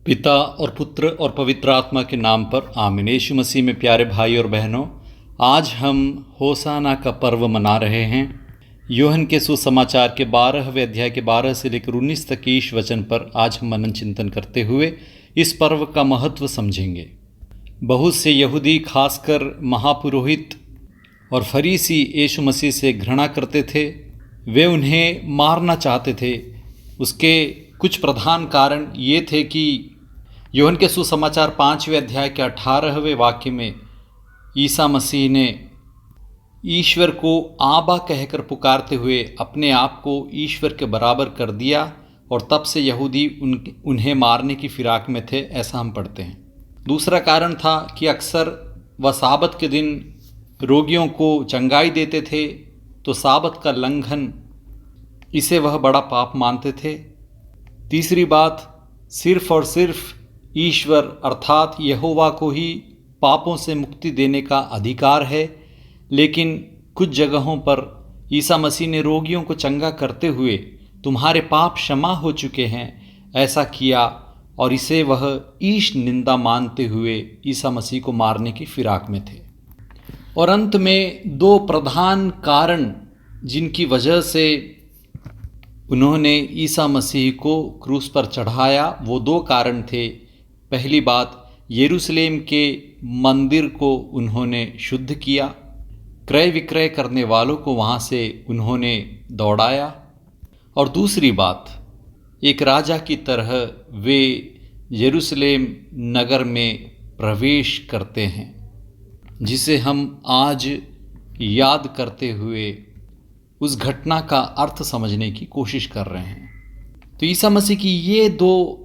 पिता और पुत्र और पवित्र आत्मा के नाम पर आमीन। यीशु मसीह में प्यारे भाई और बहनों, आज हम होसाना का पर्व मना रहे हैं। यूहन्ना के सुसमाचार के 12वें अध्याय के 12 से लेकर 19 तक के ईश वचन पर आज हम मनन चिंतन करते हुए इस पर्व का महत्व समझेंगे। बहुत से यहूदी, खासकर महापुरोहित और फरीसी यीशु मसीह से घृणा करते थे। वे उन्हें मारना चाहते थे। उसके कुछ प्रधान कारण ये थे कि यूहन्ना के सुसमाचार 5वें अध्याय के 18वें वाक्य में ईसा मसीह ने ईश्वर को आबा कहकर पुकारते हुए अपने आप को ईश्वर के बराबर कर दिया, और तब से यहूदी उन्हें मारने की फिराक में थे, ऐसा हम पढ़ते हैं। दूसरा कारण था कि अक्सर वह साबत के दिन रोगियों को चंगाई देते थे, तो साबत का लंघन, इसे वह बड़ा पाप मानते थे। तीसरी बात, सिर्फ और सिर्फ ईश्वर अर्थात यहोवा को ही पापों से मुक्ति देने का अधिकार है, लेकिन कुछ जगहों पर ईसा मसीह ने रोगियों को चंगा करते हुए तुम्हारे पाप क्षमा हो चुके हैं ऐसा किया, और इसे वह ईश निंदा मानते हुए ईसा मसीह को मारने की फिराक में थे। और अंत में दो प्रधान कारण जिनकी वजह से उन्होंने ईसा मसीह को क्रूस पर चढ़ाया, वो दो कारण थे। पहली बात, यरूशलेम के मंदिर को उन्होंने शुद्ध किया, क्रय विक्रय करने वालों को वहाँ से उन्होंने दौड़ाया। और दूसरी बात, एक राजा की तरह वे यरूशलेम नगर में प्रवेश करते हैं, जिसे हम आज याद करते हुए उस घटना का अर्थ समझने की कोशिश कर रहे हैं। तो ईसा मसीह की ये दो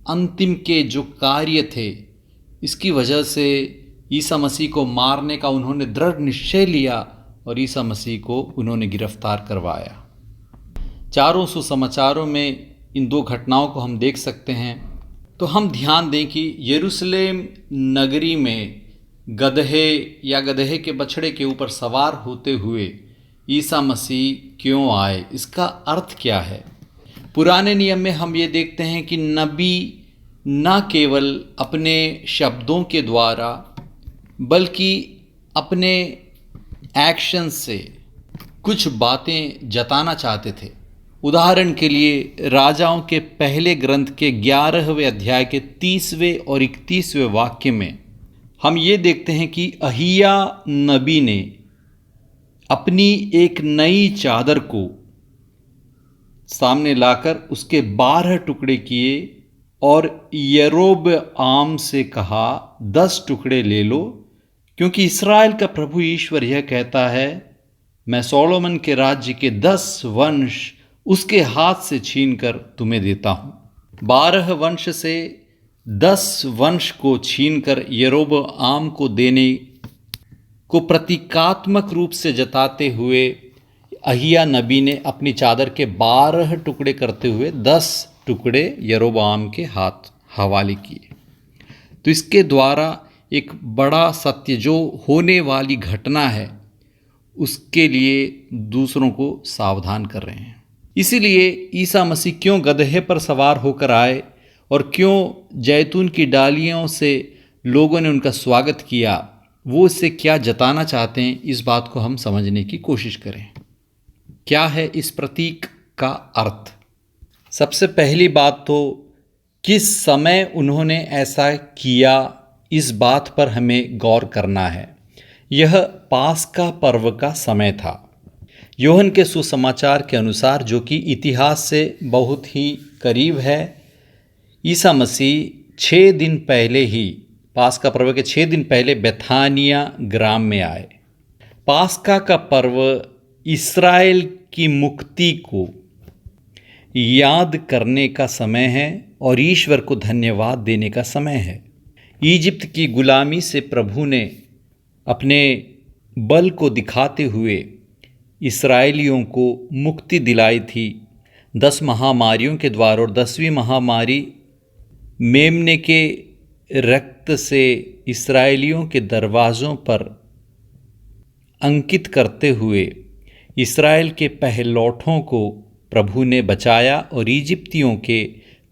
अंतिम के जो कार्य थे, इसकी वजह से ईसा मसीह को मारने का उन्होंने दृढ़ निश्चय लिया और ईसा मसीह को उन्होंने गिरफ्तार करवाया। चारों सुसमाचारों में इन दो घटनाओं को हम देख सकते हैं। तो हम ध्यान दें कि यरूशलेम नगरी में गदहे या गदहे के बछड़े के ऊपर सवार होते हुए ईसा मसीह क्यों आए, इसका अर्थ क्या है। पुराने नियम में हम ये देखते हैं कि नबी न केवल अपने शब्दों के द्वारा बल्कि अपने एक्शन से कुछ बातें जताना चाहते थे। उदाहरण के लिए राजाओं के पहले ग्रंथ के 11वें अध्याय के 30वें और 31वें वाक्य में हम ये देखते हैं कि अहिया नबी ने अपनी एक नई चादर को सामने लाकर उसके 12 टुकड़े किए और यरोबआम से कहा 10 टुकड़े ले लो, क्योंकि इस्राएल का प्रभु ईश्वर यह कहता है, मैं सोलोमन के राज्य के 10 वंश उसके हाथ से छीनकर तुम्हें देता हूँ। 12 वंश से 10 वंश को छीनकर यरोबआम को देने को प्रतीकात्मक रूप से जताते हुए अहिया नबी ने अपनी चादर के 12 टुकड़े करते हुए 10 टुकड़े यरोबआम के हाथ हवाले किए। तो इसके द्वारा एक बड़ा सत्य, जो होने वाली घटना है, उसके लिए दूसरों को सावधान कर रहे हैं। इसीलिए ईसा मसीह क्यों गदहे पर सवार होकर आए और क्यों जैतून की डालियों से लोगों ने उनका स्वागत किया, वो इससे क्या जताना चाहते हैं, इस बात को हम समझने की कोशिश करें। क्या है इस प्रतीक का अर्थ? सबसे पहली बात तो किस समय उन्होंने ऐसा किया, इस बात पर हमें गौर करना है। यह पास्का पर्व का समय था। यूहन्ना के सुसमाचार के अनुसार, जो कि इतिहास से बहुत ही करीब है, ईसा मसीह 6 दिन पहले ही, पास्का पर्व के 6 दिन पहले बेथानिया ग्राम में आए। पास्का का पर्व इस्राएल की मुक्ति को याद करने का समय है और ईश्वर को धन्यवाद देने का समय है। इजिप्त की गुलामी से प्रभु ने अपने बल को दिखाते हुए इस्राएलियों को मुक्ति दिलाई थी 10 महामारियों के द्वारा, और 10वीं महामारी मेमने के रक्त से इस्राएलियों के दरवाज़ों पर अंकित करते हुए इस्राएल के पहलौठों को प्रभु ने बचाया और इजिप्तियों के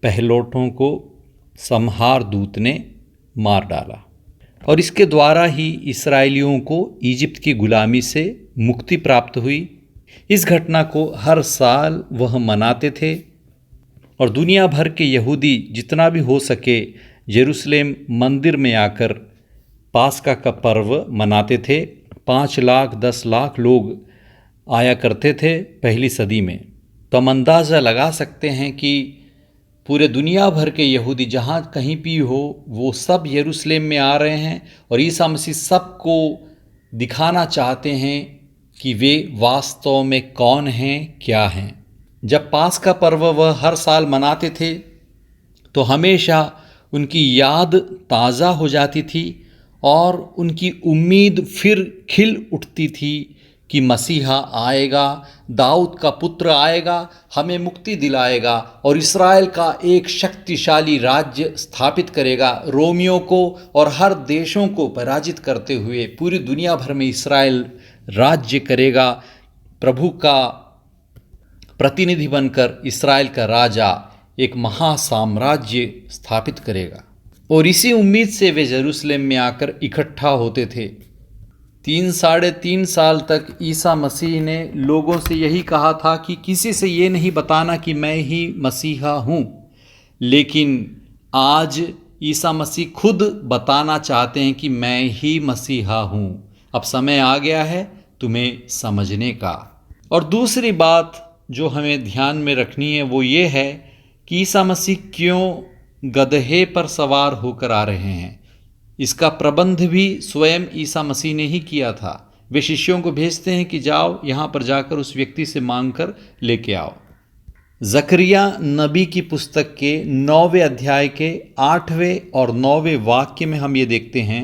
पहलौठों को संहार दूत ने मार डाला और इसके द्वारा ही इस्राएलियों को इजिप्ट की गुलामी से मुक्ति प्राप्त हुई। इस घटना को हर साल वह मनाते थे और दुनिया भर के यहूदी जितना भी हो सके यरूशलेम मंदिर में आकर पास्का का पर्व मनाते थे। 5 लाख 10 लाख लोग आया करते थे पहली सदी में। तो हम अंदाज़ा लगा सकते हैं कि पूरे दुनिया भर के यहूदी जहाँ कहीं भी हो वो सब यरूशलेम में आ रहे हैं और ईसा मसीह सबको दिखाना चाहते हैं कि वे वास्तव में कौन हैं, क्या हैं। जब पास्का पर्व वह हर साल मनाते थे तो हमेशा उनकी याद ताज़ा हो जाती थी और उनकी उम्मीद फिर खिल उठती थी कि मसीहा आएगा, दाऊद का पुत्र आएगा, हमें मुक्ति दिलाएगा और इस्राएल का एक शक्तिशाली राज्य स्थापित करेगा, रोमियों को और हर देशों को पराजित करते हुए पूरी दुनिया भर में इस्राएल राज्य करेगा। प्रभु का प्रतिनिधि बनकर इस्राएल का राजा एक महासाम्राज्य स्थापित करेगा। और इसी उम्मीद से वे यरूशलेम में आकर इकट्ठा होते थे। 3-3.5 साल तक ईसा मसीह ने लोगों से यही कहा था कि किसी से ये नहीं बताना कि मैं ही मसीहा हूँ, लेकिन आज ईसा मसीह खुद बताना चाहते हैं कि मैं ही मसीहा हूँ। अब समय आ गया है तुम्हें समझने का। और दूसरी बात जो हमें ध्यान में रखनी है वो ये है कि ईसा मसीह क्यों गदहे पर सवार होकर आ रहे हैं। इसका प्रबंध भी स्वयं ईसा मसीह ने ही किया था। वे शिष्यों को भेजते हैं कि जाओ यहाँ पर जाकर उस व्यक्ति से मांग कर लेके आओ। जकरिया नबी की पुस्तक के 9वें अध्याय के 8वें और 9वें वाक्य में हम ये देखते हैं,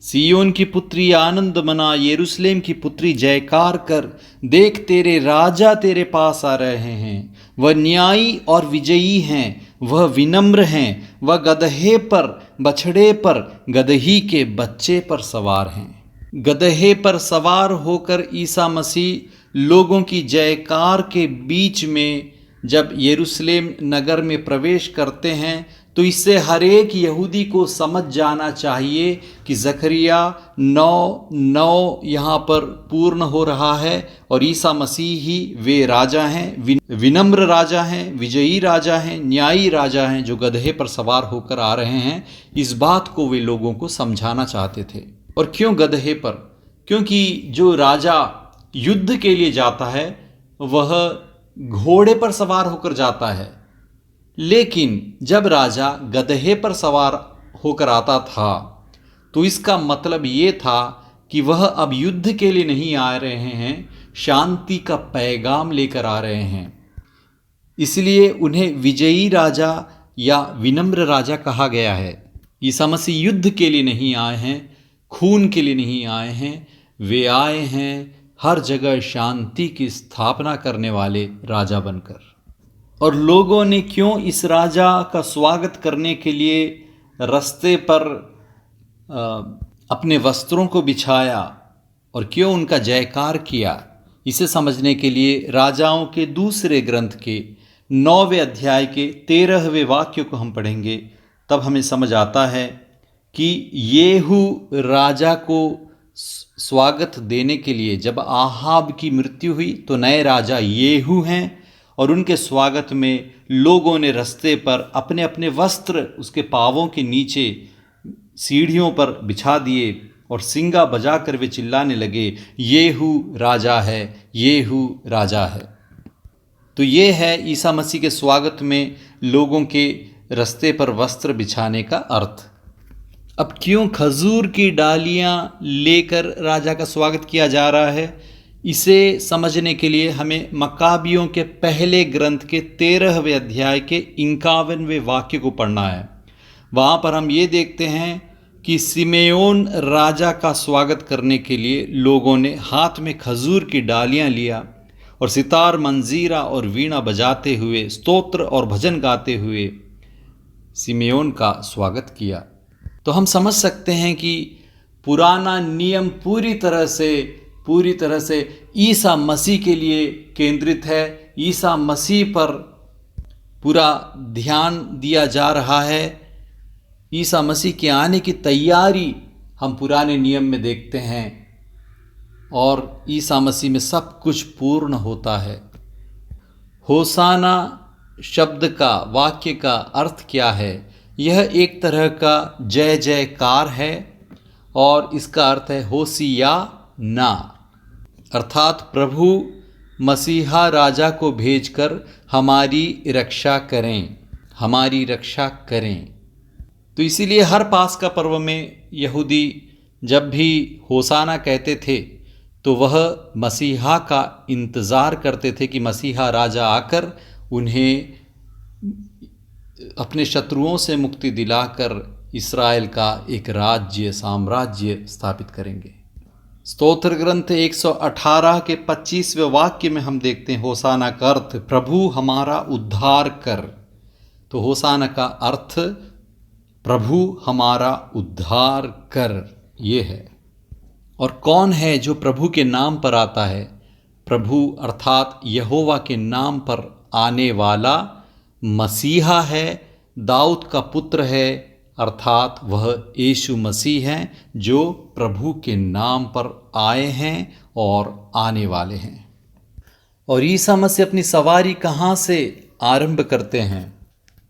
सियोन की पुत्री आनंद मना, यरूशलेम की पुत्री जयकार कर, देख तेरे राजा तेरे पास आ रहे हैं। वह न्यायी और विजयी हैं, वह विनम्र हैं, वह गदहे पर, बछड़े पर, गदही के बच्चे पर सवार हैं। गदहे पर सवार होकर ईसा मसीह लोगों की जयकार के बीच में जब यरूशलेम नगर में प्रवेश करते हैं तो इससे हर एक यहूदी को समझ जाना चाहिए कि जकरिया 9:9 यहाँ पर पूर्ण हो रहा है और ईसा मसीह ही वे राजा हैं, विनम्र राजा हैं, विजयी राजा हैं, न्यायी राजा हैं जो गदहे पर सवार होकर आ रहे हैं। इस बात को वे लोगों को समझाना चाहते थे। और क्यों गदहे पर? क्योंकि जो राजा युद्ध के लिए जाता है वह घोड़े पर सवार होकर जाता है, लेकिन जब राजा गदहे पर सवार होकर आता था तो इसका मतलब ये था कि वह अब युद्ध के लिए नहीं आ रहे हैं, शांति का पैगाम लेकर आ रहे हैं। इसलिए उन्हें विजयी राजा या विनम्र राजा कहा गया है। ईसा मसीह युद्ध के लिए नहीं आए हैं, खून के लिए नहीं आए हैं, वे आए हैं हर जगह शांति की स्थापना करने वाले राजा बनकर। और लोगों ने क्यों इस राजा का स्वागत करने के लिए रास्ते पर अपने वस्त्रों को बिछाया और क्यों उनका जयकार किया, इसे समझने के लिए राजाओं के दूसरे ग्रंथ के 9वें अध्याय के 13वें वाक्य को हम पढ़ेंगे। तब हमें समझ आता है कि येहू राजा को स्वागत देने के लिए जब आहाब की मृत्यु हुई तो नए राजा येहू हैं और उनके स्वागत में लोगों ने रास्ते पर अपने अपने वस्त्र उसके पांवों के नीचे सीढ़ियों पर बिछा दिए और सिंगा बजाकर वे चिल्लाने लगे, येहू राजा है, येहू राजा है। तो ये है ईसा मसीह के स्वागत में लोगों के रास्ते पर वस्त्र बिछाने का अर्थ। अब क्यों खजूर की डालियां लेकर राजा का स्वागत किया जा रहा है, इसे समझने के लिए हमें मकाबियों के पहले ग्रंथ के 13वें अध्याय के 51वें वाक्य को पढ़ना है। वहाँ पर हम ये देखते हैं कि सिमेयोन राजा का स्वागत करने के लिए लोगों ने हाथ में खजूर की डालियाँ लिया और सितार, मंजीरा और वीणा बजाते हुए, स्तोत्र और भजन गाते हुए सिमेयोन का स्वागत किया। तो हम समझ सकते हैं कि पुराना नियम पूरी तरह से ईसा मसीह के लिए केंद्रित है। ईसा मसीह पर पूरा ध्यान दिया जा रहा है। ईसा मसीह के आने की तैयारी हम पुराने नियम में देखते हैं और ईसा मसीह में सब कुछ पूर्ण होता है। होसाना शब्द का, वाक्य का अर्थ क्या है? यह एक तरह का जय जयकार है और इसका अर्थ है होसिया ना, अर्थात प्रभु मसीहा राजा को भेजकर हमारी रक्षा करें, हमारी रक्षा करें। तो इसीलिए हर पास्का पर्व में यहूदी जब भी होसाना कहते थे तो वह मसीहा का इंतज़ार करते थे कि मसीहा राजा आकर उन्हें अपने शत्रुओं से मुक्ति दिलाकर इस्राएल का एक राज्य, साम्राज्य स्थापित करेंगे। स्तोत्र ग्रंथ 118 के 25वें वाक्य में हम देखते हैं होसाना का अर्थ प्रभु हमारा उद्धार कर। तो होसाना का अर्थ प्रभु हमारा उद्धार कर ये है। और कौन है जो प्रभु के नाम पर आता है? प्रभु अर्थात यहोवा के नाम पर आने वाला मसीहा है, दाऊद का पुत्र है, अर्थात वह यीशु मसीह हैं जो प्रभु के नाम पर आए हैं और आने वाले हैं। और ईसा मसीह अपनी सवारी कहाँ से आरंभ करते हैं?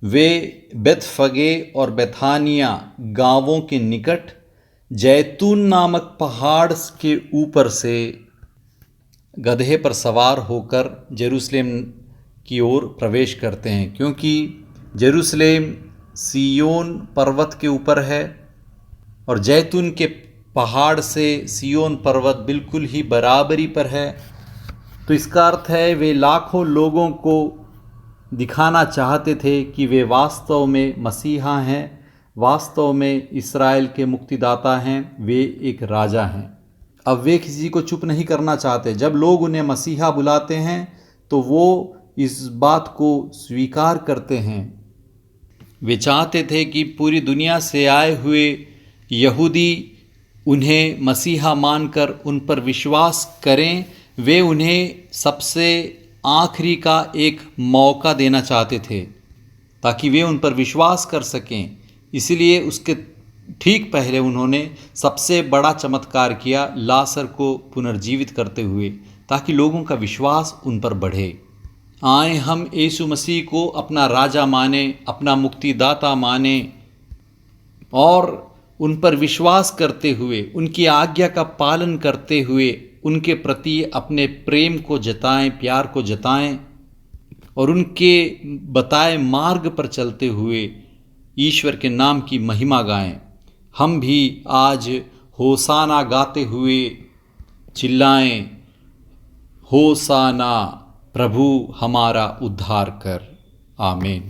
वे बेतफगे और बेथानिया गांवों के निकट जैतून नामक पहाड़ के ऊपर से गधे पर सवार होकर जेरूसलेम की ओर प्रवेश करते हैं, क्योंकि जेरूसलेम सियोन पर्वत के ऊपर है और जैतून के पहाड़ से सियोन पर्वत बिल्कुल ही बराबरी पर है। तो इसका अर्थ है वे लाखों लोगों को दिखाना चाहते थे कि वे वास्तव में मसीहा हैं, वास्तव में इस्राएल के मुक्तिदाता हैं, वे एक राजा हैं। अब वे किसी को चुप नहीं करना चाहते। जब लोग उन्हें मसीहा बुलाते हैं तो वो इस बात को स्वीकार करते हैं। वे चाहते थे कि पूरी दुनिया से आए हुए यहूदी उन्हें मसीहा मानकर उन पर विश्वास करें। वे उन्हें सबसे आखिरी का एक मौका देना चाहते थे ताकि वे उन पर विश्वास कर सकें। इसलिए उसके ठीक पहले उन्होंने सबसे बड़ा चमत्कार किया, लाजर को पुनर्जीवित करते हुए, ताकि लोगों का विश्वास उन पर बढ़े। आए हम यीशु मसीह को अपना राजा माने, अपना मुक्तिदाता माने और उन पर विश्वास करते हुए, उनकी आज्ञा का पालन करते हुए उनके प्रति अपने प्रेम को जताएं, प्यार को जताएं और उनके बताए मार्ग पर चलते हुए ईश्वर के नाम की महिमा गाएं। हम भी आज होसाना गाते हुए चिल्लाएं, होसाना प्रभु हमारा उद्धार कर। आमीन।